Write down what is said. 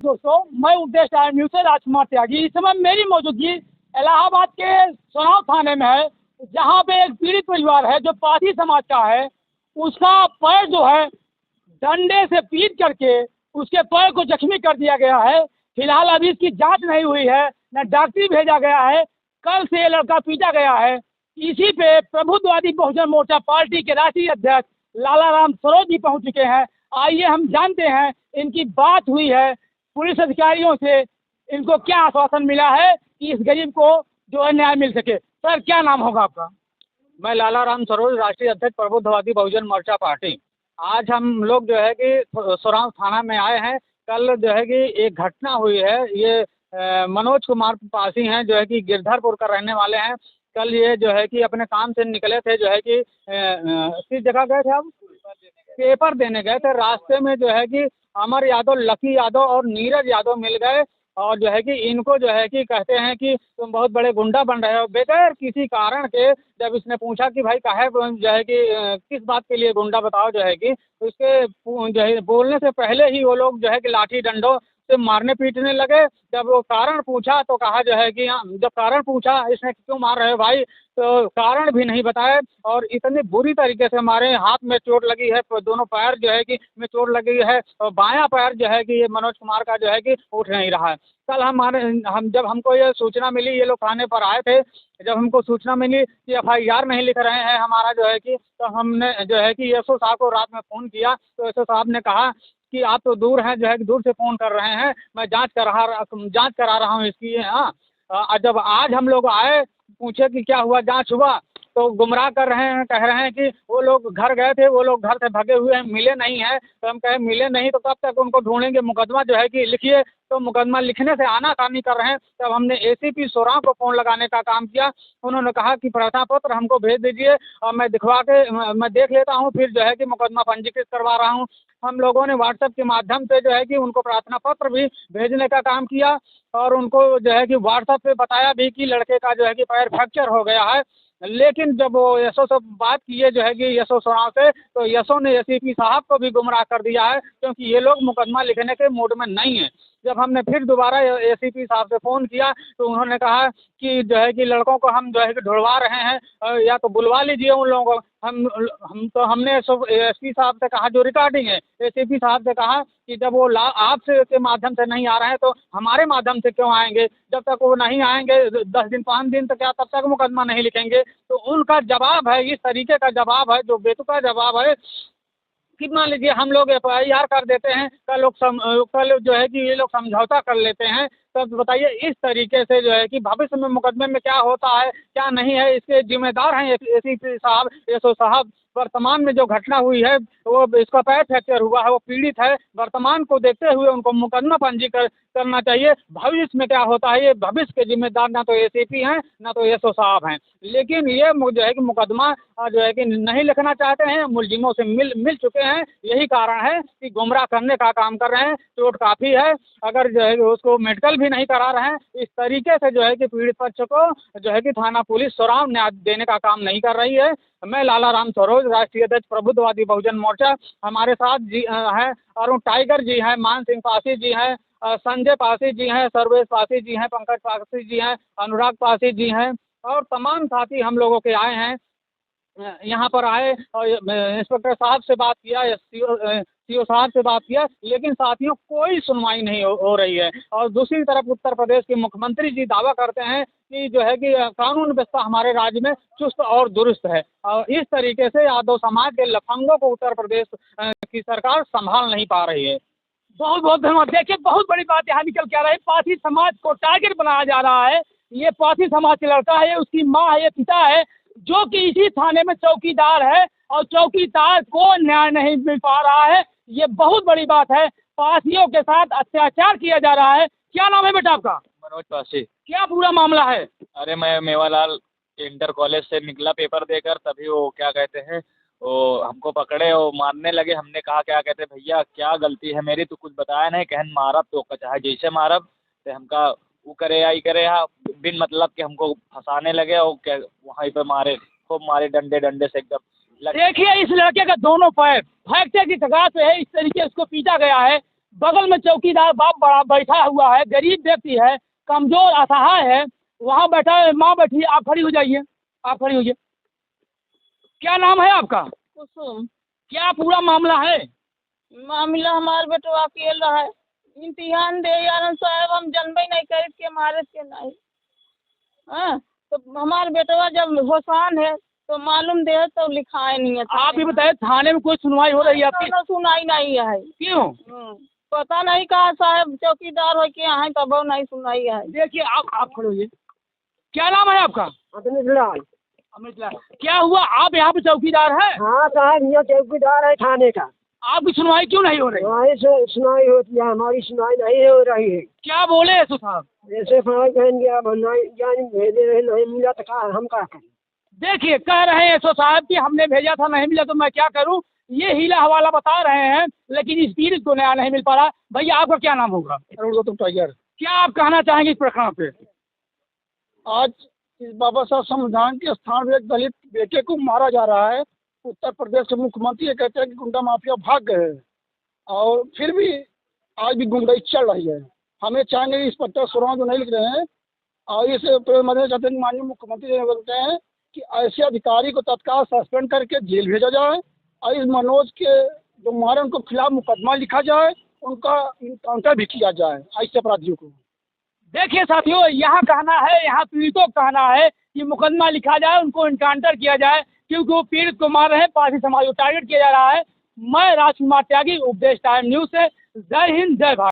दोस्तों, मैं उद्देश्य टाइम न्यूज़ से राजकुमार त्यागी। इस समय मेरी मौजूदगी इलाहाबाद के सोनाव थाने में है, जहां पे एक पीड़ित परिवार है जो पारसी समाज का है। उसका पैर जो है डंडे से पीट करके उसके पैर को जख्मी कर दिया गया है। फिलहाल अभी इसकी जांच नहीं हुई है, न डॉक्टरी भेजा गया है। कल से ये लड़का पीटा गया है। इसी पे प्रबुद्धवादी बहुजन मोर्चा पार्टी के राष्ट्रीय अध्यक्ष लालाराम सरोज जी पहुंच चुके हैं। आइए हम जानते हैं इनकी बात हुई है पुलिस अधिकारियों से, इनको क्या आश्वासन मिला है कि इस गरीब को जो है न्याय मिल सके। सर, क्या नाम होगा आपका? मैं लालाराम सरोज, राष्ट्रीय अध्यक्ष प्रबुद्धवादी बहुजन मोर्चा पार्टी। आज हम लोग जो है कि सोरांव थाना में आए हैं। कल जो है कि एक घटना हुई है। ये मनोज कुमार पासी हैं, जो है कि गिरधरपुर का रहने वाले हैं। कल ये जो है कि अपने काम से निकले थे, जो है कि किस जगह गए थे आप? पेपर देने गए थे। रास्ते में जो है कि अमर यादव, लकी यादव और नीरज यादव मिल गए और जो है कि इनको जो है कि कहते हैं कि तुम बहुत बड़े गुंडा बन रहे हो। बगैर किसी कारण के जब इसने पूछा कि भाई काहे जो है कि किस बात के लिए गुंडा बताओ, जो है कि तो इसके जो है बोलने से पहले ही वो लोग जो है कि लाठी डंडों से मारने पीटने लगे। जब वो कारण पूछा तो कहा जो है कि जब कारण पूछा इसने क्यों मार रहे हो भाई, तो कारण भी नहीं बताए और इतनी बुरी तरीके से हमारे हाथ में चोट लगी है, दोनों पैर जो है कि में चोट लगी है और बायां पैर जो है कि ये मनोज कुमार का जो है कि उठ नहीं रहा है। कल जब हमको ये सूचना मिली, ये लोग थाने पर आए थे। जब हमको सूचना मिली कि FIR नहीं लिख रहे हैं हमारा जो है कि, तो हमने जो है कि SO साहब को रात में फ़ोन किया तो SO साहब ने कहा कि आप तो दूर हैं, जो है कि दूर से फ़ोन कर रहे हैं, मैं जांच करा रहा हूँ इसकी। हाँ, जब आज हम लोग आए, पूछे कि क्या हुआ, जांच हुआ, तो गुमराह कर रहे हैं, कह रहे हैं कि वो लोग घर गए थे, वो लोग घर से भगे हुए हैं, मिले नहीं हैं। तो हम कहे मिले नहीं तो कब तक उनको ढूंढेंगे, मुकदमा जो है कि लिखिए। तो मुकदमा लिखने से आनाकानी कर रहे हैं। तब हमने ACP सोरांव को फ़ोन लगाने का काम किया। उन्होंने कहा कि प्रार्थना पत्र हमको भेज दीजिए और मैं दिखवा के मैं देख लेता हूँ, फिर जो है कि मुकदमा पंजीकृत करवा रहा हूँ। हम लोगों ने व्हाट्सएप के माध्यम से जो है कि उनको प्रार्थना पत्र भी भेजने का काम किया और उनको जो है कि व्हाट्सएप पे बताया भी कि लड़के का जो है कि पैर फ्रैक्चर हो गया है। लेकिन जब वो SO से बात किए जो है कि SO सोरांव से, तो SO ने ACP साहब को भी गुमराह कर दिया है, क्योंकि ये लोग मुकदमा लिखने के मूड में नहीं है। जब हमने फिर दोबारा ACP साहब से फ़ोन किया तो उन्होंने कहा कि जो है कि लड़कों को हम जो है कि ढूंढवा रहे हैं, या तो बुलवा लीजिए उन लोगों को। हमने SP साहब से कहा, जो रिकॉर्डिंग है, ACP साहब से कहा कि जब वो आपसे के माध्यम से नहीं आ रहे हैं तो हमारे माध्यम से क्यों आएंगे। जब तक वो नहीं आएंगे 10 दिन 5 दिन तक, क्या तब तक मुकदमा नहीं लिखेंगे। तो उनका जवाब है, इस तरीके का जवाब है जो बेतुका जवाब है कि मान लीजिए हम लोग FIR कर देते हैं, कल जो है कि ये लोग समझौता कर लेते हैं। तब बताइए इस तरीके से जो है कि भविष्य में मुकदमे में क्या होता है क्या नहीं है, इसके जिम्मेदार हैं ACP साहब, SO साहब। वर्तमान में जो घटना हुई है, वो इसका पैर फ्रैक्चर हुआ है, वो पीड़ित है। वर्तमान को देखते हुए उनको मुकदमा पंजीकृत करना चाहिए। भविष्य में क्या होता है, ये भविष्य के जिम्मेदार ना तो ACP हैं ना तो SO साहब हैं। लेकिन ये जो है कि मुकदमा जो है कि नहीं लिखना चाहते हैं, मुलजिमों से मिल चुके हैं। यही कारण है कि गुमराह करने का काम कर रहे हैं। चोट काफ़ी है, अगर जो है कि उसको मेडिकल भी नहीं करा रहे हैं। इस तरीके से जो है कि पीड़ित पक्ष को जो है कि थाना पुलिस सोरांव न्याय देने का काम नहीं कर रही है। मैं लालाराम सरोज, राष्ट्रीय अध्यक्ष प्रबुद्धवादी बहुजन मोर्चा। हमारे साथ जी हैं अरुण टाइगर जी हैं, मान सिंह पासी जी हैं, संजय पासी जी हैं, सर्वेश पासी जी हैं, पंकज पासी जी हैं, अनुराग पासी जी हैं और तमाम साथी हम लोगों के आए हैं। यहाँ पर आए और इंस्पेक्टर साहब से बात किया, CO साहब से बात किया, लेकिन साथियों कोई सुनवाई नहीं हो रही है। और दूसरी तरफ उत्तर प्रदेश के मुख्यमंत्री जी दावा करते हैं कि जो है कि कानून व्यवस्था हमारे राज्य में चुस्त और दुरुस्त है। और इस तरीके से यादव समाज के लफंगों को उत्तर प्रदेश की सरकार संभाल नहीं पा रही है। बहुत बहुत धन्यवाद। देखिए, बहुत बड़ी बात यहाँ निकल के आ रहा है, पारसी समाज को टारगेट बनाया जा रहा है। ये पारसी समाज का लड़का है, उसकी माँ है, ये पिता है, जो कि इसी थाने में चौकीदार है और चौकीदार को न्याय नहीं मिल पा रहा है। ये बहुत बड़ी बात है। पारसियों के साथ अत्याचार किया जा रहा है। क्या नाम है बेटा आपका? मनोज पासी। क्या पूरा मामला है? अरे मैं मेवालाल इंटर कॉलेज से निकला पेपर देकर, तभी वो क्या कहते हैं, वो हमको पकड़े और मारने लगे। हमने कहा क्या कहते भैया क्या गलती है मेरी, तो कुछ बताया नहीं, कहन मारब तो चाहे जैसे मारब। तो हमका वो करे आई करे हा, बिन मतलब के हमको फंसाने लगे और क्या वहीं पे मारे, खूब मारे डंडे डंडे से एकदम। देखिए, इस लड़के का दोनों पैर फ्रैक्चर की कगार पे है। इस तरीके से उसको पीटा गया है। बगल में चौकीदार बाप बड़ा बैठा हुआ है, गरीब व्यक्ति है, कमजोर असहाय है, वहाँ बैठा है, माँ बैठी है। आप खड़ी हो जाइए, आप खड़ी होइए। क्या नाम है आपका? कुसुम। क्या पूरा मामला है? मामला हमारे बेटवा अकेला है, इम्तिहान दे यार साहब, हम जनबे नहीं करे के मारे के नहीं। हाँ, तो हमारे बेटवा जब होसान है तो मालूम दे तो लिखाए नहीं है। आप ये बताइए, थाने में कोई सुनवाई हो रही है आपकी? सुनाई नहीं है। क्यों? पता नहीं कहा साहब, चौकीदार हो के यहाँ तब नहीं सुनाई है। देखिए, आप खड़े होइए। क्या नाम है आपका? अमित लाल। अमित लाल। क्या हुआ, आप यहाँ पे चौकीदार है? हाँ साहब, ये चौकीदार है थाने का। आपकी सुनवाई क्यों नहीं हो रही? हमारी सुनाई होती है, हमारी सुनाई नहीं हो रही है। क्या बोले एसओ साहब? जैसे फाइल बहन गया जान भेजे रहे, नहीं मिला तो कहा हम क्या करें। देखिए, कह रहे हैं एसओ साहब कि हमने भेजा था, नहीं मिला तो मैं क्या करूं। ये हीला हवाला बता रहे हैं, लेकिन इस पीड़ित को नया नहीं मिल पा रहा। भैया, आपका क्या नाम होगा? अरुण गौतम टाइगर। क्या आप कहना चाहेंगे इस प्रकरण पे? आज इस बाबा साहब संविधान के स्थान में एक दलित बेटे को मारा जा रहा है। उत्तर प्रदेश के मुख्यमंत्री ये कहते हैं कि गुंडा माफिया भाग गए हैं, और फिर भी आज भी गुंडाई चल रही है। हमें चाहेंगे इस पत्र सुराग जो नहीं लिख रहे हैं, और इस मदद चाहते हैं कि माननीय मुख्यमंत्री ये बोलते हैं कि ऐसे अधिकारी को तत्काल सस्पेंड करके जेल भेजा जाए, और इस मनोज के जो मारे उनको खिलाफ मुकदमा लिखा जाए, उनका इनकाउंटर भी किया जाए ऐसे अपराधियों को। देखिए साथियों, यहाँ कहना है, यहाँ पीड़ितों का कहना है कि मुकदमा लिखा जाए, उनको इनकाउंटर किया जाए, क्योंकि वो पीड़ित को मार रहे हैं, पारसी समाज को टारगेट किया जा रहा है। मैं राजकुमार त्यागी, उपदेश टाइम न्यूज से। जय हिंद, जय भारत।